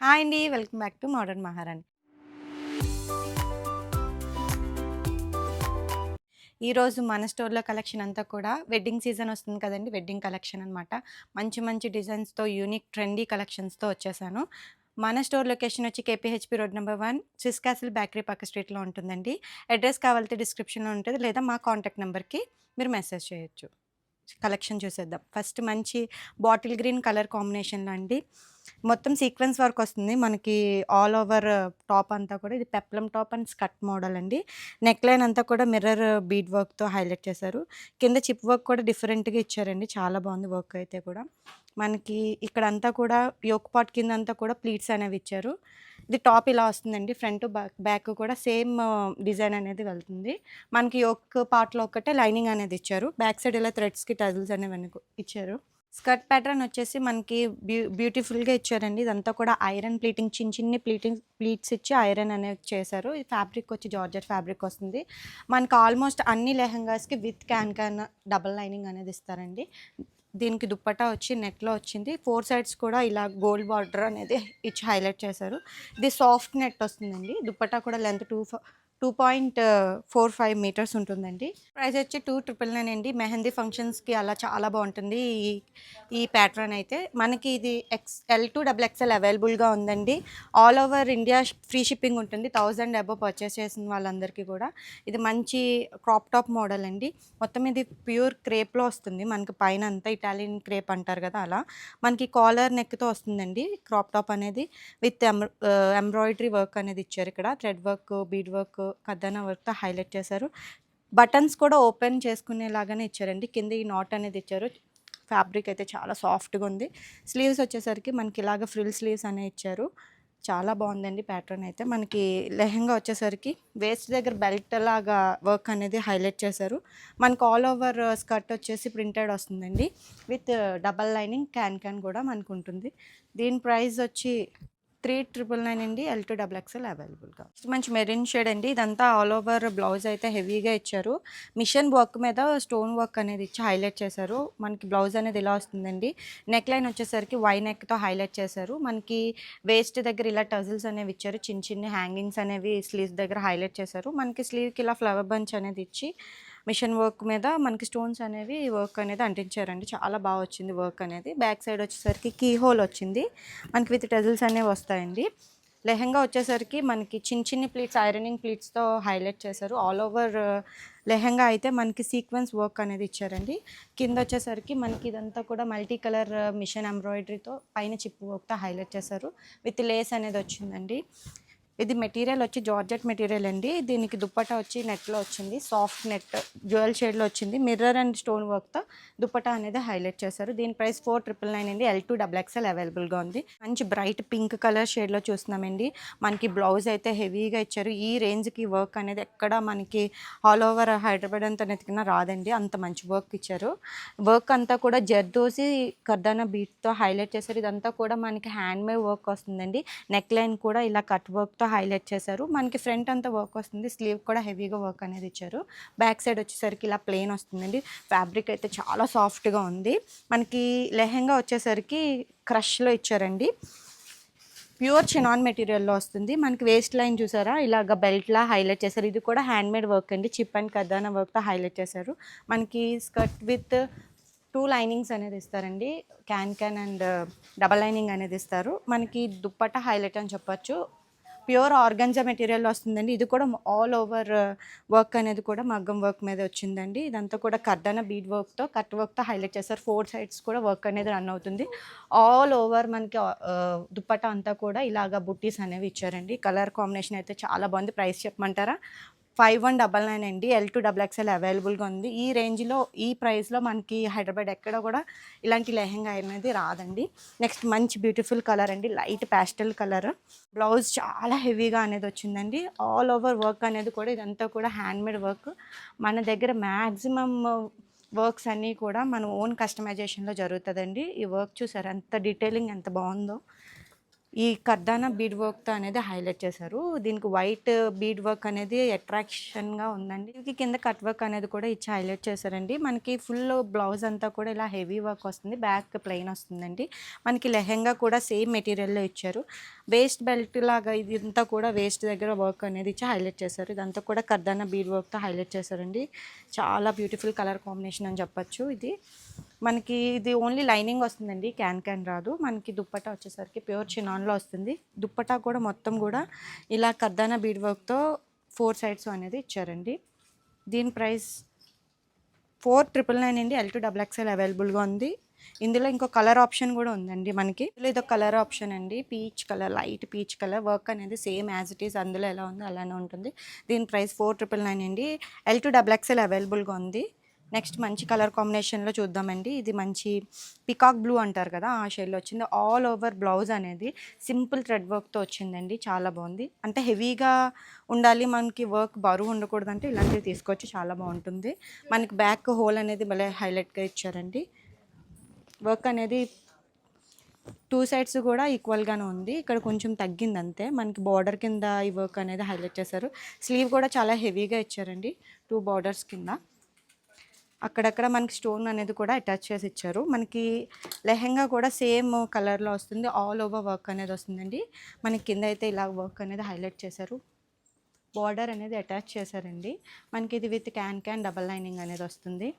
Hi అండి. Welcome back to modern మహారాణి. ఈరోజు మన స్టోర్‌లో కలెక్షన్ అంతా కూడా వెడ్డింగ్ సీజన్ వస్తుంది కదండీ! వెడ్డింగ్ కలెక్షన్ అనమాట. మంచి మంచి డిజైన్స్‌తో యూనిక్ ట్రెండీ కలెక్షన్స్‌తో వచ్చేసాను. మన స్టోర్ లొకేషన్ వచ్చి KPHP road number 1 Swiss castle bakery పక్క స్ట్రీట్‌లో ఉంటుందండి. అడ్రెస్ కావాలంటే డిస్క్రిప్షన్‌లో ఉంటది. లేదా మా కాంటాక్ట్ నంబర్‌కి మీరు మెసేజ్ చేయొచ్చు. కలెక్షన్ చూసేద్దాం. ఫస్ట్ మంచి బాటిల్ గ్రీన్ కలర్ కాంబినేషన్‌లో అండి. మొత్తం సీక్వెన్స్ వర్క్ వస్తుంది. మనకి ఆల్ ఓవర్ టాప్ అంతా కూడా ఇది peplum top and skirt model అండి. నెక్ లైన్ అంతా కూడా మిర్రర్ బీడ్ వర్క్‌తో హైలైట్ చేశారు. కింద చిప్ వర్క్ కూడా డిఫరెంట్‌గా ఇచ్చారండి. చాలా బాగుంది వర్క్ అయితే కూడా. మనకి ఇక్కడంతా కూడా యోక్ పార్ట్ కిందంతా కూడా ప్లీట్స్ అనేవి ఇచ్చారు. ఇది టాప్ ఇలా వస్తుందండి. ఫ్రంట్, బ్యాక్ కూడా సేమ్ డిజైన్ అనేది వెళ్తుంది. మనకి యోక్ పార్ట్‌లో ఒక్కటే లైనింగ్ అనేది ఇచ్చారు. బ్యాక్ సైడ్ ఇలా థ్రెడ్స్‌కి టజిల్స్ అనేవన్నీ ఇచ్చారు. స్కర్ట్ ప్యాటర్న్ వచ్చేసి మనకి బ్యూటిఫుల్‌గా ఇచ్చారండి. ఇదంతా కూడా ఐరన్ ప్లీటింగ్ చిన్ని ప్లీట్స్ ఇచ్చి ఐరన్ అనేది చేశారు. ఈ ఫ్యాబ్రిక్ వచ్చి జార్జెట్ ఫ్యాబ్రిక్ వస్తుంది. మనకి ఆల్మోస్ట్ అన్ని లెహెంగాస్‌కి విత్ క్యాన్ డబుల్ లైనింగ్ అనేది ఇస్తారండి. దీనికి దుప్పట్టా వచ్చి నెట్‌లో వచ్చింది. 4 సైడ్స్ కూడా ఇలా గోల్డ్ బార్డర్ అనేది ఇచ్చి హైలైట్ చేశారు. ఇది సాఫ్ట్ నెట్ వస్తుందండి. దుప్పట్టా కూడా లెంత్ 2.45 మీటర్స్ ఉంటుందండి. ప్రైస్ వచ్చి 2,999 అండి. మెహందీ ఫంక్షన్స్‌కి అలా చాలా బాగుంటుంది ఈ ప్యాటర్న్ అయితే. మనకి ఇది ఎల్ టు డబుల్ ఎక్స్ఎల్ అవైలబుల్‌గా ఉందండి. All over India free shipping ఉంటుంది. 1000 అబోవ్ పర్చేస్ చేసిన వాళ్ళందరికీ కూడా. ఇది మంచి క్రాప్ టాప్ మోడల్ అండి. మొత్తం ఇది ప్యూర్ క్రేప్‌లో వస్తుంది. మనకి పైన అంతా ఇటాలియన్ క్రేప్ అంటారు కదా! అలా. మనకి కాలర్ నెక్‌తో వస్తుందండి క్రాప్ టాప్ అనేది. విత్ ఎంబ్రాయిడరీ వర్క్ అనేది ఇచ్చారు ఇక్కడ. థ్రెడ్ వర్క్, బీడ్ వర్క్, కర్దానా వర్క్‌తో హైలైట్ చేశారు. బటన్స్ కూడా ఓపెన్ చేసుకునేలాగానే ఇచ్చారండి. కింద ఈ నాట్ అనేది ఇచ్చారు. ఫ్యాబ్రిక్ అయితే చాలా సాఫ్ట్‌గా ఉంది. స్లీవ్స్ వచ్చేసరికి మనకి ఇలాగ ఫ్రిల్ స్లీవ్స్ అనేవి ఇచ్చారు. చాలా బాగుందండి ప్యాటర్న్ అయితే. మనకి లెహెంగా వచ్చేసరికి వేస్ట్ దగ్గర బెల్ట్ లాగా వర్క్ అనేది హైలైట్ చేశారు. మనకు ఆల్ ఓవర్ స్కర్ట్ వచ్చేసి ప్రింటెడ్ వస్తుందండి. విత్ డబల్ లైనింగ్ క్యాన్ కూడా మనకు ఉంటుంది. దీని ప్రైస్ వచ్చి 3,999 అండి. ఎల్ టు డబుల్ ఎక్స్ఎల్ అవైలబుల్‌గా. మంచి మెరూన్ షేడ్ అండి. ఇదంతా ఆల్ ఓవర్ బ్లౌజ్ అయితే హెవీగా ఇచ్చారు. మిషన్ వర్క్ మీద స్టోన్ వర్క్ అనేది ఇచ్చి హైలైట్ చేశారు. మనకి బ్లౌజ్ అనేది ఇలా వస్తుందండి. నెక్ లైన్ వచ్చేసరికి వై నెక్‌తో హైలైట్ చేశారు. మనకి వేస్ట్ దగ్గర ఇలా టజిల్స్ అనేవి ఇచ్చారు. చిన్ని హ్యాంగింగ్స్ అనేవి స్లీవ్స్ దగ్గర హైలైట్ చేశారు. మనకి స్లీవ్‌కి ఇలా ఫ్లవర్ బంచ్ అనేది ఇచ్చి మిషన్ వర్క్ మీద మనకి స్టోన్స్ అనేవి వర్క్ అనేది అంటించారండి. చాలా బాగా వచ్చింది వర్క్ అనేది. బ్యాక్ సైడ్ వచ్చేసరికి కీ హోల్ వచ్చింది. మనకి విత్ టజిల్స్ అనేవి వస్తాయండి. లెహెంగా వచ్చేసరికి మనకి చిన్ని ప్లీట్స్ ఐరనింగ్ ప్లీట్స్‌తో హైలైట్ చేశారు. ఆల్ ఓవర్ లెహెంగా అయితే మనకి సీక్వెన్స్ వర్క్ అనేది ఇచ్చారండి. కింద వచ్చేసరికి మనకి ఇదంతా కూడా మల్టీ కలర్ మిషన్ ఎంబ్రాయిడరీతో పైన చిప్ వర్క్‌తో హైలైట్ చేశారు. విత్ లేస్ అనేది వచ్చిందండి. ఇది మెటీరియల్ వచ్చి జార్జెట్ మెటీరియల్ అండి. దీనికి దుప్పట్టా వచ్చి నెట్‌లో వచ్చింది. సాఫ్ట్ నెట్ డ్యూయల్ షేడ్‌లో వచ్చింది. మిర్రర్ అండ్ స్టోన్ వర్క్‌తో దుప్పట్టా అనేది హైలైట్ చేశారు. దీని ప్రైస్ 4,999 అండి. ఎల్ టు డబుల్ ఎక్స్ఎల్ అవైలబుల్‌గా ఉంది. మంచి బ్రైట్ పింక్ కలర్ షేడ్‌లో చూస్తున్నామండి. మనకి బ్లౌజ్ అయితే హెవీగా ఇచ్చారు. ఈ రేంజ్‌కి వర్క్ అనేది ఎక్కడ మనకి ఆల్ ఓవర్ హైదరాబాద్ అంతా వెతికినా రాదండి. అంత మంచి వర్క్ ఇచ్చారు. వర్క్ అంతా కూడా జర్దోసి కర్దానా బీట్స్‌తో హైలైట్ చేశారు. ఇదంతా కూడా మనకి హ్యాండ్‌మేడ్ వర్క్ వస్తుందండి. నెక్ లైన్ కూడా ఇలా కట్ వర్క్‌తో హైలైట్ చేశారు. మనకి ఫ్రంట్ అంతా వర్క్ వస్తుంది. స్లీవ్ కూడా హెవీగా వర్క్ అనేది ఇచ్చారు. బ్యాక్ సైడ్ వచ్చేసరికి ఇలా ప్లెయిన్ వస్తుందండి. ఫ్యాబ్రిక్ అయితే చాలా సాఫ్ట్‌గా ఉంది. మనకి లెహెంగా వచ్చేసరికి క్రష్‌లో ఇచ్చారండి. ప్యూర్ చినాన్ మెటీరియల్‌లో వస్తుంది. మనకి వేస్ట్ లైన్ చూసారా? ఇలాగ బెల్ట్‌లా హైలైట్ చేశారు. ఇది కూడా హ్యాండ్‌మేడ్ వర్క్ అండి. చిప్ అండ్ కర్దానా వర్క్‌తో హైలైట్ చేశారు. మనకి స్కర్ట్ విత్ 2 లైనింగ్స్ అనేది ఇస్తారండి. క్యాన్ అండ్ డబల్ లైనింగ్ అనేది ఇస్తారు. మనకి దుప్పట్టా హైలైట్ అని చెప్పొచ్చు. ప్యూర్ ఆర్గాన్జా మెటీరియల్ వస్తుందండి. ఇది కూడా ఆల్ ఓవర్ వర్క్ అనేది కూడా మగ్గం వర్క్ మీద వచ్చిందండి. ఇదంతా కూడా కర్దానా బీడ్ వర్క్‌తో కట్ వర్క్‌తో హైలైట్ చేశారు. 4 సైడ్స్ కూడా వర్క్ అనేది రన్ అవుతుంది. ఆల్ ఓవర్ మనకి దుప్పట్టా అంతా కూడా ఇలాగ బుట్టీస్ అనేవి ఇచ్చారండి. కలర్ కాంబినేషన్ అయితే చాలా బాగుంది. ప్రైస్ చెప్పమంటారా? 5199 అండి. ఎల్ టు డబుల్ ఎక్స్ఎల్ అవైలబుల్‌గా ఉంది. ఈ రేంజ్‌లో ఈ ప్రైస్‌లో మనకి హైదరాబాద్ ఎక్కడ కూడా ఇలాంటి లెహెంగా అనేది రాదండి. నెక్స్ట్ మంచి బ్యూటిఫుల్ కలర్ అండి. Light pastel colour. బ్లౌజ్ చాలా హెవీగా అనేది వచ్చిందండి. ఆల్ ఓవర్ వర్క్ అనేది కూడా ఇదంతా కూడా హ్యాండ్‌మేడ్ వర్క్. మన దగ్గర మ్యాక్సిమమ్ వర్క్స్ అన్నీ కూడా మన ఓన్ కస్టమైజేషన్‌లో జరుగుతదండి. ఈ వర్క్ చూసారా ఎంత డీటెయిలింగ్ ఎంత బావుందో. ఈ కర్దానా బీడ్ వర్క్తో అనేది హైలైట్ చేశారు. దీనికి వైట్ బీడ్ వర్క్ అనేది అట్రాక్షన్గా ఉందండి. ఇది కింద కట్ వర్క్ అనేది కూడా ఇచ్చి హైలైట్ చేశారండి. మనకి ఫుల్ బ్లౌజ్ అంతా కూడా ఇలా హెవీ వర్క్ వస్తుంది, బ్యాక్ ప్లెయిన్ వస్తుందండి. మనకి లెహెంగా కూడా సేమ్ మెటీరియల్లో ఇచ్చారు. వేస్ట్ బెల్ట్ లాగా ఇదంతా కూడా వేస్ట్ దగ్గర వర్క్ అనేది ఇచ్చి హైలైట్ చేశారు. ఇదంతా కూడా కర్దానా బీడ్ వర్క్తో హైలైట్ చేశారండి. చాలా బ్యూటిఫుల్ కలర్ కాంబినేషన్ అని చెప్పచ్చు. మనకి ఇది ఓన్లీ లైనింగ్ వస్తుందండి, క్యాన్ రాదు. మనకి దుప్పటా వచ్చేసరికి ప్యూర్ చినాన్లో వస్తుంది. దుప్పటా కూడా మొత్తం కూడా ఇలా కర్దానా బీడ్ వర్క్తో 4 సైడ్స్ అనేది ఇచ్చారండి. దీని ప్రైస్ 4,999 అండి. L2 XXL అవైలబుల్గా ఉంది. ఇందులో ఇంకో కలర్ ఆప్షన్ కూడా ఉందండి మనకి. ఇందులో ఇదొక కలర్ ఆప్షన్ అండి, peach colour, light peach colour. Work అనేది సేమ్ యాజ్ ఇట్ ఈస్ అందులో ఎలా ఉందో అలానే ఉంటుంది. దీని ప్రైస్ 4,999 అండి. L2 XXL అవైలబుల్గా ఉంది. నెక్స్ట్ మంచి కలర్ కాంబినేషన్లో చూద్దామండి. ఇది మంచి పికాక్ బ్లూ అంటారు కదా, ఆ షేడ్లో వచ్చింది. ఆల్ ఓవర్ బ్లౌజ్ అనేది సింపుల్ థ్రెడ్ వర్క్తో వచ్చిందండి. చాలా బాగుంది. అంటే హెవీగా ఉండాలి, మనకి వర్క్ బరువు ఉండకూడదు అంటే ఇలాంటివి తీసుకోవచ్చు, చాలా బాగుంటుంది. మనకి బ్యాక్ హోల్ అనేది భలే హైలైట్గా ఇచ్చారండి. వర్క్ అనేది 2 సైడ్స్ కూడా ఈక్వల్గానే ఉంది. ఇక్కడ కొంచెం తగ్గింది అంతే. మనకి బార్డర్ కింద ఈ వర్క్ అనేది హైలైట్ చేశారు. స్లీవ్ కూడా చాలా హెవీగా ఇచ్చారండి, 2 బార్డర్స్ కింద. అక్కడక్కడ మనకి స్టోన్ అనేది కూడా అటాచ్ చేసి ఇచ్చారు. మనకి లెహెంగా కూడా సేమ్ కలర్లో వస్తుంది, ఆల్ ఓవర్ వర్క్ అనేది వస్తుందండి. మనకి కింద అయితే ఇలా వర్క్ అనేది హైలైట్ చేశారు. బార్డర్ అనేది అటాచ్ చేశారండి. మనకి ఇది విత్ క్యాన్ డబల్ లైనింగ్ అనేది వస్తుంది.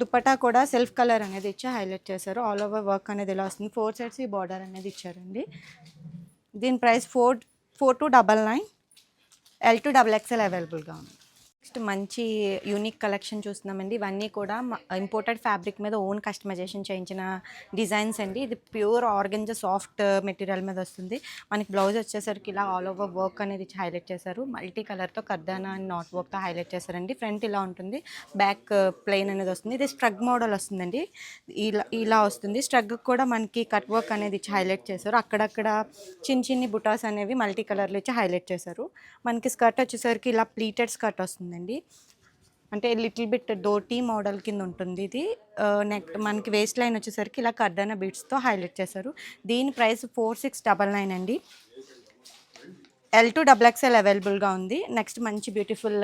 దుపట్టా కూడా సెల్ఫ్ కలర్ అనేది ఇచ్చి హైలైట్ చేశారు. ఆల్ ఓవర్ వర్క్ అనేది ఇలా వస్తుంది. 4 సైడ్స్ ఈ బార్డర్ అనేది ఇచ్చారండి. దీని ప్రైస్ 4,299. L2 XXL అవైలబుల్గా ఉంది. నెక్స్ట్ మంచి యూనిక్ కలెక్షన్ చూస్తున్నామండి. ఇవన్నీ కూడా ఇంపోర్టెడ్ ఫ్యాబ్రిక్ మీద ఓన్ కస్టమైజేషన్ చేయించిన డిజైన్స్ అండి. ఇది ప్యూర్ ఆర్గంజా సాఫ్ట్ మెటీరియల్ మీద వస్తుంది. మనకి బ్లౌజ్ వచ్చేసరికి ఇలా ఆల్ ఓవర్ వర్క్ అనేది హైలైట్ చేశారు. మల్టీ కలర్తో కర్దానా అండ్ నాట్ వర్క్తో హైలైట్ చేశారండి. ఫ్రంట్ ఇలా ఉంటుంది, బ్యాక్ ప్లెయిన్ అనేది వస్తుంది. ఇది స్ట్రగ్ మోడల్ వస్తుందండి, ఇలా వస్తుంది. స్ట్రగ్ కూడా మనకి కట్ వర్క్ అనేది ఇచ్చి హైలైట్ చేశారు. అక్కడక్కడ చిన్ని బుటాస్ అనేవి మల్టీ కలర్లో ఇచ్చి హైలైట్ చేశారు. మనకి స్కర్ట్ వచ్చేసరికి ఇలా ప్లీటెడ్ స్కర్ట్ వస్తుందండి. అంటే లిటిల్ బిట్ ధోటీ మోడల్ కింద ఉంటుంది ఇది. నెక్ మనకి వేస్ట్ లైన్ వచ్చేసరికి ఇలా కర్దానా బీడ్స్తో హైలైట్ చేశారు. దీని ప్రైస్ 4,699 అండి. L2 XXL అవైలబుల్గా ఉంది. నెక్స్ట్ మంచి బ్యూటిఫుల్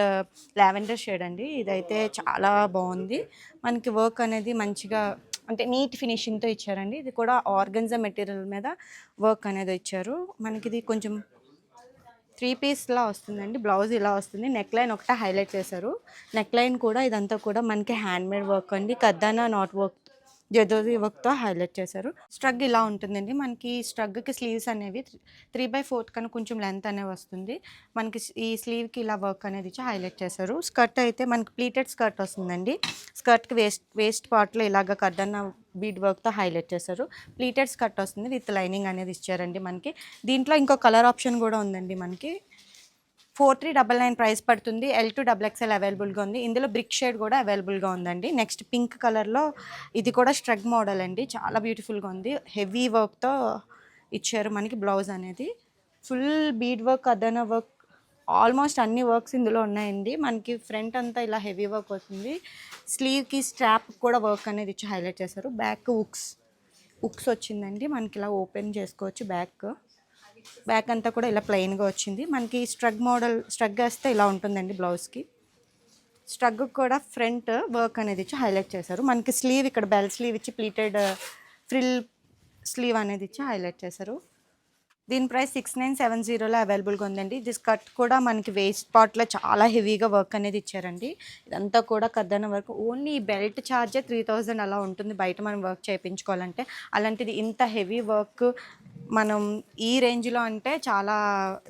లావెండర్ షేడ్ అండి. ఇదైతే చాలా బాగుంది. మనకి వర్క్ అనేది మంచిగా అంటే నీట్ ఫినిషింగ్తో ఇచ్చారండి. ఇది కూడా ఆర్గన్జా మెటీరియల్ మీద వర్క్ అనేది ఇచ్చారు. మనకి ఇది కొంచెం 3 పీస్లా వస్తుందండి. బ్లౌజ్ ఇలా వస్తుంది. నెక్ లైన్ ఒకటే హైలైట్ చేశారు. నెక్ లైన్ కూడా ఇదంతా కూడా మనకి హ్యాండ్మేడ్ వర్క్ అండి. కర్దానా నాట్ వర్క్, జదోజీ వర్క్తో హైలైట్ చేశారు. స్ట్రగ్ ఇలా ఉంటుందండి. మనకి స్ట్రగ్కి స్లీవ్స్ అనేవి 3/4 కన్నా కొంచెం లెంత్ అనేవి వస్తుంది. మనకి ఈ స్లీవ్కి ఇలా వర్క్ అనేది ఇచ్చి హైలైట్ చేశారు. స్కర్ట్ అయితే మనకి ప్లీటెడ్ స్కర్ట్ వస్తుందండి. స్కర్ట్కి వేస్ట్ పార్ట్లో ఇలాగ కర్దానా బీడ్ వర్క్తో హైలైట్ చేశారు. ప్లీటెడ్ స్కర్ట్ వస్తుంది, విత్ లైనింగ్ అనేది ఇచ్చారండి. మనకి దీంట్లో ఇంకో కలర్ ఆప్షన్ కూడా ఉందండి. మనకి 4,399 ప్రైస్ పడుతుంది. L2 XXL అవైలబుల్గా ఉంది. ఇందులో బ్రిక్ షేడ్ కూడా అవైలబుల్గా ఉందండి. నెక్స్ట్ పింక్ కలర్లో ఇది కూడా స్ట్రగ్ మోడల్ అండి, చాలా బ్యూటిఫుల్గా ఉంది. హెవీ వర్క్తో ఇచ్చారు. మనకి బ్లౌజ్ అనేది ఫుల్ బీడ్ వర్క్, కర్దానా వర్క్, ఆల్మోస్ట్ అన్ని వర్క్స్ ఇందులో ఉన్నాయండి. మనకి ఫ్రంట్ అంతా ఇలా హెవీ వర్క్ వస్తుంది. స్లీవ్కి స్ట్రాప్ కూడా వర్క్ అనేది ఇచ్చి హైలైట్ చేశారు. బ్యాక్ ఉక్స్ వచ్చిందండి. మనకి ఇలా ఓపెన్ చేసుకోవచ్చు. బ్యాక్ అంతా కూడా ఇలా ప్లెయిన్గా వచ్చింది. మనకి స్ట్రగ్ వేస్తే ఇలా ఉంటుందండి బ్లౌజ్కి. స్ట్రగ్ కూడా ఫ్రంట్ వర్క్ అనేది ఇచ్చి హైలైట్ చేశారు. మనకి స్లీవ్ ఇక్కడ బెల్ స్లీవ్ ఇచ్చి ప్లీటెడ్ ఫ్రిల్ స్లీవ్ అనేది ఇచ్చి హైలైట్ చేశారు. దీని ప్రైస్ 6,970లో అవైలబుల్గా ఉందండి. ఇది స్కర్ట్ కూడా మనకి వేస్ట్ పార్ట్లో చాలా హెవీగా వర్క్ అనేది ఇచ్చారండి. ఇదంతా కూడా కర్దానా వర్క్. ఓన్లీ బెల్ట్ ఛార్జే 3,000 అలా ఉంటుంది బయట మనం వర్క్ చేయించుకోవాలంటే. అలాంటిది ఇంత హెవీ వర్క్ మనం ఈ రేంజ్లో అంటే చాలా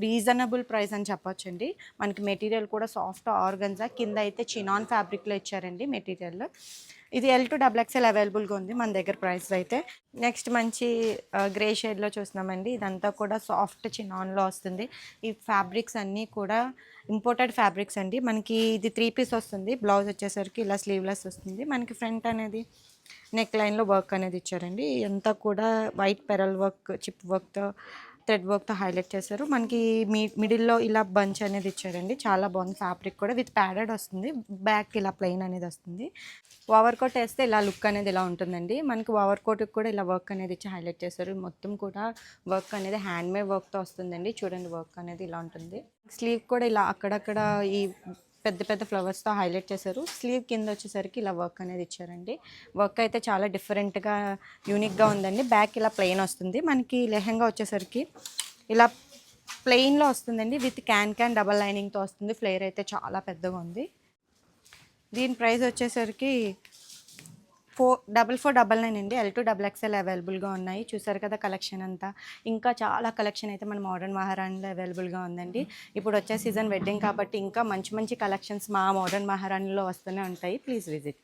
రీజనబుల్ ప్రైస్ అని చెప్పొచ్చండి. మనకి మెటీరియల్ కూడా సాఫ్ట్ ఆర్గన్జా, కింద అయితే చినాన్ ఫ్యాబ్రిక్లో ఇచ్చారండి మెటీరియల్. ఇది L2 XXL అవైలబుల్గా ఉంది మన దగ్గర ప్రైస్ అయితే. నెక్స్ట్ మంచి గ్రే షేడ్లో చూస్తున్నామండి. ఇదంతా కూడా సాఫ్ట్ చినాన్లో వస్తుంది. ఈ ఫ్యాబ్రిక్స్ అన్నీ కూడా ఇంపోర్టెడ్ ఫ్యాబ్రిక్స్ అండి. మనకి ఇది 3 పీస్ వస్తుంది. బ్లౌజ్ వచ్చేసరికి ఇలా స్లీవ్లెస్ వస్తుంది. మనకి ఫ్రంట్ అనేది నెక్ లైన్లో వర్క్ అనేది ఇచ్చారండి. అంతా కూడా వైట్ పెరల్ వర్క్, చిప్ వర్క్తో, థ్రెడ్ వర్క్తో హైలైట్ చేశారు. మనకి మిడిల్లో ఇలా బంచ్ అనేది ఇచ్చారండి. చాలా బాగుంది. ఫ్యాబ్రిక్ కూడా విత్ ప్యాడెడ్ వస్తుంది. బ్యాక్ ఇలా ప్లెయిన్ అనేది వస్తుంది. ఓవర్ కోట్ వేస్తే ఇలా లుక్ అనేది ఇలా ఉంటుందండి. మనకి ఓవర్ కోట్కి కూడా ఇలా వర్క్ అనేది ఇచ్చి హైలైట్ చేశారు. మొత్తం కూడా వర్క్ అనేది హ్యాండ్ మేడ్ వర్క్తో వస్తుందండి. చూడండి వర్క్ అనేది ఇలా ఉంటుంది. స్లీవ్ కూడా ఇలా అక్కడక్కడ ఈ పెద్ద పెద్ద ఫ్లవర్స్తో హైలైట్ చేశారు. స్లీవ్ కింద వచ్చేసరికి ఇలా వర్క్ అనేది ఇచ్చారండి. వర్క్ అయితే చాలా డిఫరెంట్గా యూనిక్గా ఉందండి. బ్యాక్ ఇలా ప్లెయిన్ వస్తుంది. మనకి లెహంగా వచ్చేసరికి ఇలా ప్లెయిన్లో వస్తుందండి. విత్ క్యాన్ డబల్ లైనింగ్తో వస్తుంది. ఫ్లేర్ అయితే చాలా పెద్దగా ఉంది. దీని ప్రైస్ వచ్చేసరికి 4499 అండి. L2 XXL అవైలబుల్గా ఉన్నాయి. చూసారు కదా కలెక్షన్ అంతా. ఇంకా చాలా కలెక్షన్ అయితే మన మోడర్న్ మహారాణిలో అవైలబుల్గా ఉందండి. ఇప్పుడు వచ్చే సీజన్ వెడ్డింగ్ కాబట్టి ఇంకా మంచి మంచి కలెక్షన్స్ మా మోడర్న్ మహారాణిలో వస్తూనే ఉంటాయి. Please visit.